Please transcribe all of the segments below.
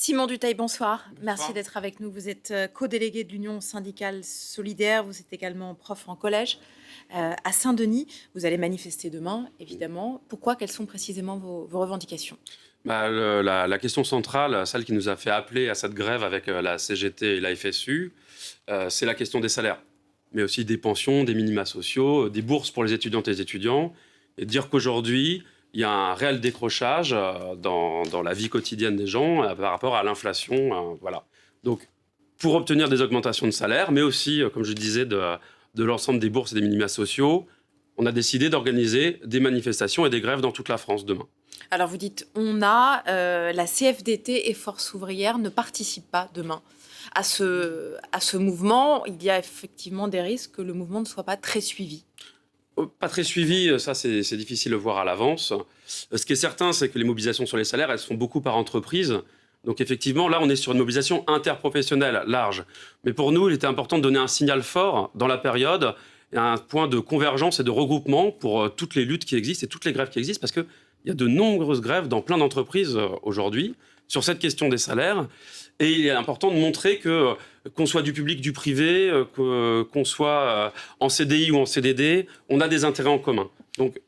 Simon Dutheil, bonsoir. Merci Bonsoir. d'être avec nous. Vous êtes co-délégué de l'Union syndicale solidaire. Vous êtes également prof en collège à Saint-Denis. Vous allez manifester demain, évidemment. Pourquoi? Quelles sont précisément vos revendications? La question centrale, celle qui nous a fait appeler à cette grève avec la CGT et la FSU, c'est la question des salaires, mais aussi des pensions, des minima sociaux, des bourses pour les étudiantes et les étudiants, et dire qu'aujourd'hui, il y a un réel décrochage dans la vie quotidienne des gens par rapport à l'inflation. Voilà. Donc, pour obtenir des augmentations de salaire, mais aussi, comme je disais, de l'ensemble des bourses et des minima sociaux, on a décidé d'organiser des manifestations et des grèves dans toute la France demain. Alors vous dites, la CFDT et Force ouvrière ne participent pas demain à ce mouvement. Il y a effectivement des risques que le mouvement ne soit pas très suivi. Pas très suivi, ça c'est difficile de voir à l'avance. Ce qui est certain, c'est que les mobilisations sur les salaires, elles se font beaucoup par entreprise. Donc effectivement, là, on est sur une mobilisation interprofessionnelle large. Mais pour nous, il était important de donner un signal fort dans la période, et un point de convergence et de regroupement pour toutes les luttes qui existent et toutes les grèves qui existent, parce qu'il y a de nombreuses grèves dans plein d'entreprises aujourd'hui sur cette question des salaires. Et il est important de montrer que, qu'on soit du public, du privé, qu'on soit en CDI ou en CDD, on a des intérêts en commun. Donc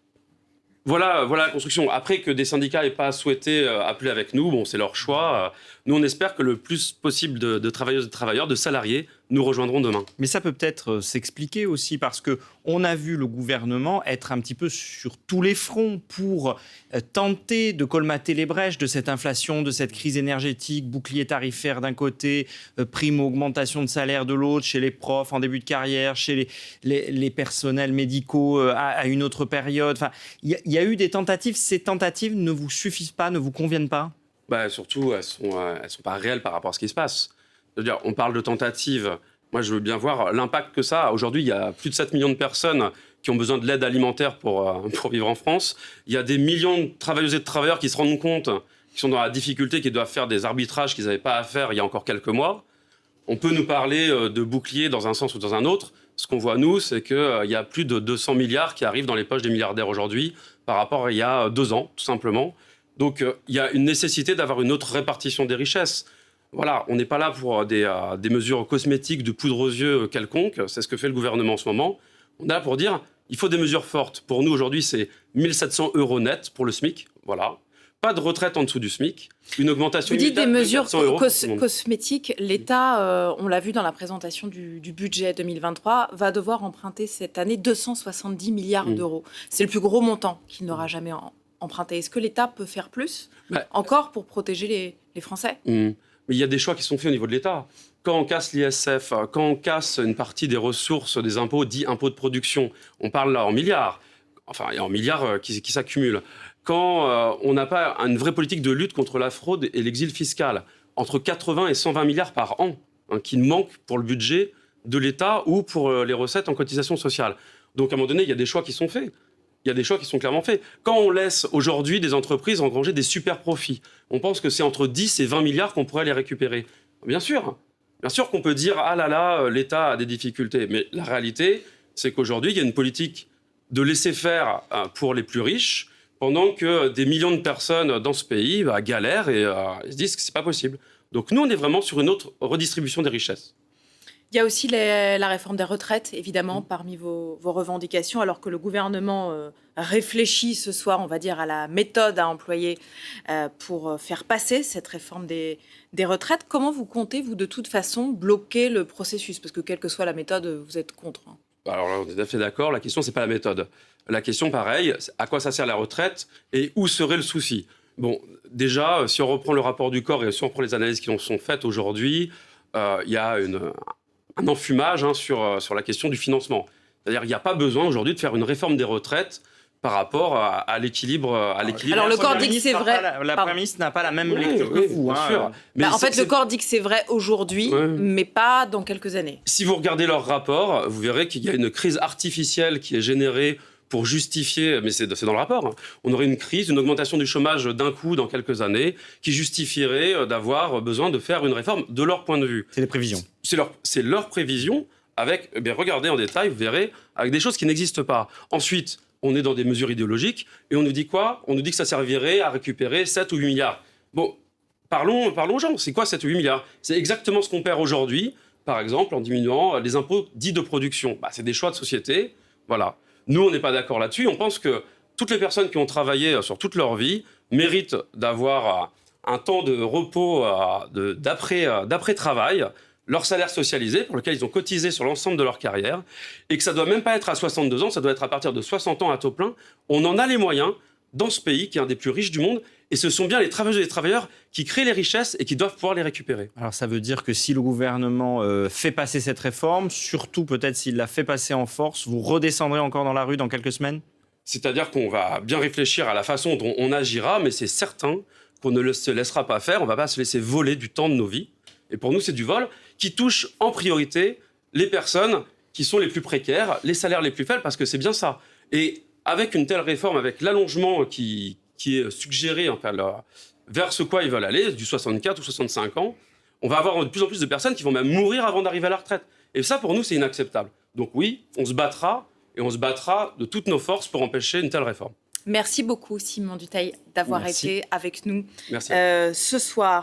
voilà la construction. Après que des syndicats n'aient pas souhaité appeler avec nous, bon, c'est leur choix. Nous, on espère que le plus possible de travailleuses et de travailleurs, de salariés, nous rejoindront demain. Mais ça peut peut-être s'expliquer aussi parce que on a vu le gouvernement être un petit peu sur tous les fronts pour tenter de colmater les brèches de cette inflation, de cette crise énergétique, bouclier tarifaire d'un côté, prime augmentation de salaire de l'autre, chez les profs en début de carrière, chez les personnels médicaux à une autre période. Enfin, il y a eu des tentatives. Ces tentatives ne vous suffisent pas, ne vous conviennent pas? Surtout, elles sont pas réelles par rapport à ce qui se passe. C'est-à-dire, on parle de tentatives. Moi, je veux bien voir l'impact que ça a. Aujourd'hui, il y a plus de 7 millions de personnes qui ont besoin de l'aide alimentaire pour vivre en France. Il y a des millions de travailleuses et de travailleurs qui se rendent compte, qui sont dans la difficulté, qui doivent faire des arbitrages qu'ils n'avaient pas à faire il y a encore quelques mois. On peut nous parler de bouclier dans un sens ou dans un autre. Ce qu'on voit, nous, c'est qu'il y a plus de 200 milliards qui arrivent dans les poches des milliardaires aujourd'hui par rapport à il y a 2 ans, tout simplement. Donc, il y a une nécessité d'avoir une autre répartition des richesses. Voilà, on n'est pas là pour des mesures cosmétiques de poudre aux yeux quelconque. C'est ce que fait le gouvernement en ce moment. On est là pour dire il faut des mesures fortes. Pour nous, aujourd'hui, c'est 1 700 € net pour le SMIC. Voilà. Pas de retraite en dessous du SMIC. Une augmentation Vous dites des immédiate de mesures 400 € cosmétiques. L'État, on l'a vu dans la présentation du budget 2023, va devoir emprunter cette année 270 milliards d'euros. C'est le plus gros montant qu'il n'aura jamais emprunté. Est-ce que l'État peut faire plus encore pour protéger les Français? Mais il y a des choix qui sont faits au niveau de l'État. Quand on casse l'ISF, quand on casse une partie des ressources des impôts, dits impôts de production, on parle là en milliards. Enfin, il y a en milliards qui s'accumulent. Quand on n'a pas une vraie politique de lutte contre la fraude et l'exil fiscal, entre 80 et 120 milliards par an, qui manquent pour le budget de l'État ou pour les recettes en cotisation sociale. Donc, à un moment donné, il y a des choix qui sont faits. Il y a des choix qui sont clairement faits. Quand on laisse aujourd'hui des entreprises engranger des super profits, on pense que c'est entre 10 et 20 milliards qu'on pourrait les récupérer. Bien sûr qu'on peut dire « Ah là là, l'État a des difficultés ». Mais la réalité, c'est qu'aujourd'hui, il y a une politique de laisser faire pour les plus riches, pendant que des millions de personnes dans ce pays galèrent et se disent que ce n'est pas possible. Donc nous, on est vraiment sur une autre redistribution des richesses. Il y a aussi la réforme des retraites, évidemment, parmi vos revendications, alors que le gouvernement réfléchit ce soir, on va dire, à la méthode à employer pour faire passer cette réforme des retraites. Comment vous comptez, vous, de toute façon, bloquer le processus? Parce que, quelle que soit la méthode, vous êtes contre. Alors là, on est tout à fait d'accord. La question, ce n'est pas la méthode. La question, pareil, à quoi ça sert la retraite et où serait le souci? Bon, déjà, si on reprend le rapport du corps et si on reprend les analyses qui en sont faites aujourd'hui, il y a un enfumage sur la question du financement. C'est-à-dire qu'il n'y a pas besoin aujourd'hui de faire une réforme des retraites par rapport à l'équilibre. Alors le corps dit que c'est vrai. La Première ministre n'a pas la même lecture que vous. Bien sûr. Mais en fait, le corps dit que c'est vrai aujourd'hui, mais pas dans quelques années. Si vous regardez leur rapport, vous verrez qu'il y a une crise artificielle qui est générée pour justifier, mais c'est dans le rapport, on aurait une crise, une augmentation du chômage d'un coup dans quelques années, qui justifierait d'avoir besoin de faire une réforme de leur point de vue. C'est les prévisions. C'est leur prévision, avec, regardez en détail, vous verrez, avec des choses qui n'existent pas. Ensuite, on est dans des mesures idéologiques, et on nous dit quoi? On nous dit que ça servirait à récupérer 7 ou 8 milliards. Bon, parlons aux gens. C'est quoi 7 ou 8 milliards? C'est exactement ce qu'on perd aujourd'hui, par exemple, en diminuant les impôts dits de production. C'est des choix de société. Voilà. Nous, on n'est pas d'accord là-dessus. On pense que toutes les personnes qui ont travaillé sur toute leur vie méritent d'avoir un temps de repos d'après-travail, leur salaire socialisé, pour lequel ils ont cotisé sur l'ensemble de leur carrière, et que ça ne doit même pas être à 62 ans, ça doit être à partir de 60 ans à taux plein. On en a les moyens dans ce pays, qui est un des plus riches du monde, et ce sont bien les travailleuses et les travailleurs qui créent les richesses et qui doivent pouvoir les récupérer. Alors ça veut dire que si le gouvernement fait passer cette réforme, surtout peut-être s'il la fait passer en force, vous redescendrez encore dans la rue dans quelques semaines? C'est-à-dire qu'on va bien réfléchir à la façon dont on agira, mais c'est certain qu'on ne se laissera pas faire, on ne va pas se laisser voler du temps de nos vies. Et pour nous, c'est du vol qui touche en priorité les personnes qui sont les plus précaires, les salaires les plus faibles, parce que c'est bien ça. Et avec une telle réforme, avec l'allongement qui est suggéré vers ce quoi ils veulent aller, du 64 ou 65 ans, on va avoir de plus en plus de personnes qui vont même mourir avant d'arriver à la retraite. Et ça, pour nous, c'est inacceptable. Donc oui, on se battra, et on se battra de toutes nos forces pour empêcher une telle réforme. Merci beaucoup, Simon Dutheil, d'avoir été avec nous Merci. Ce soir.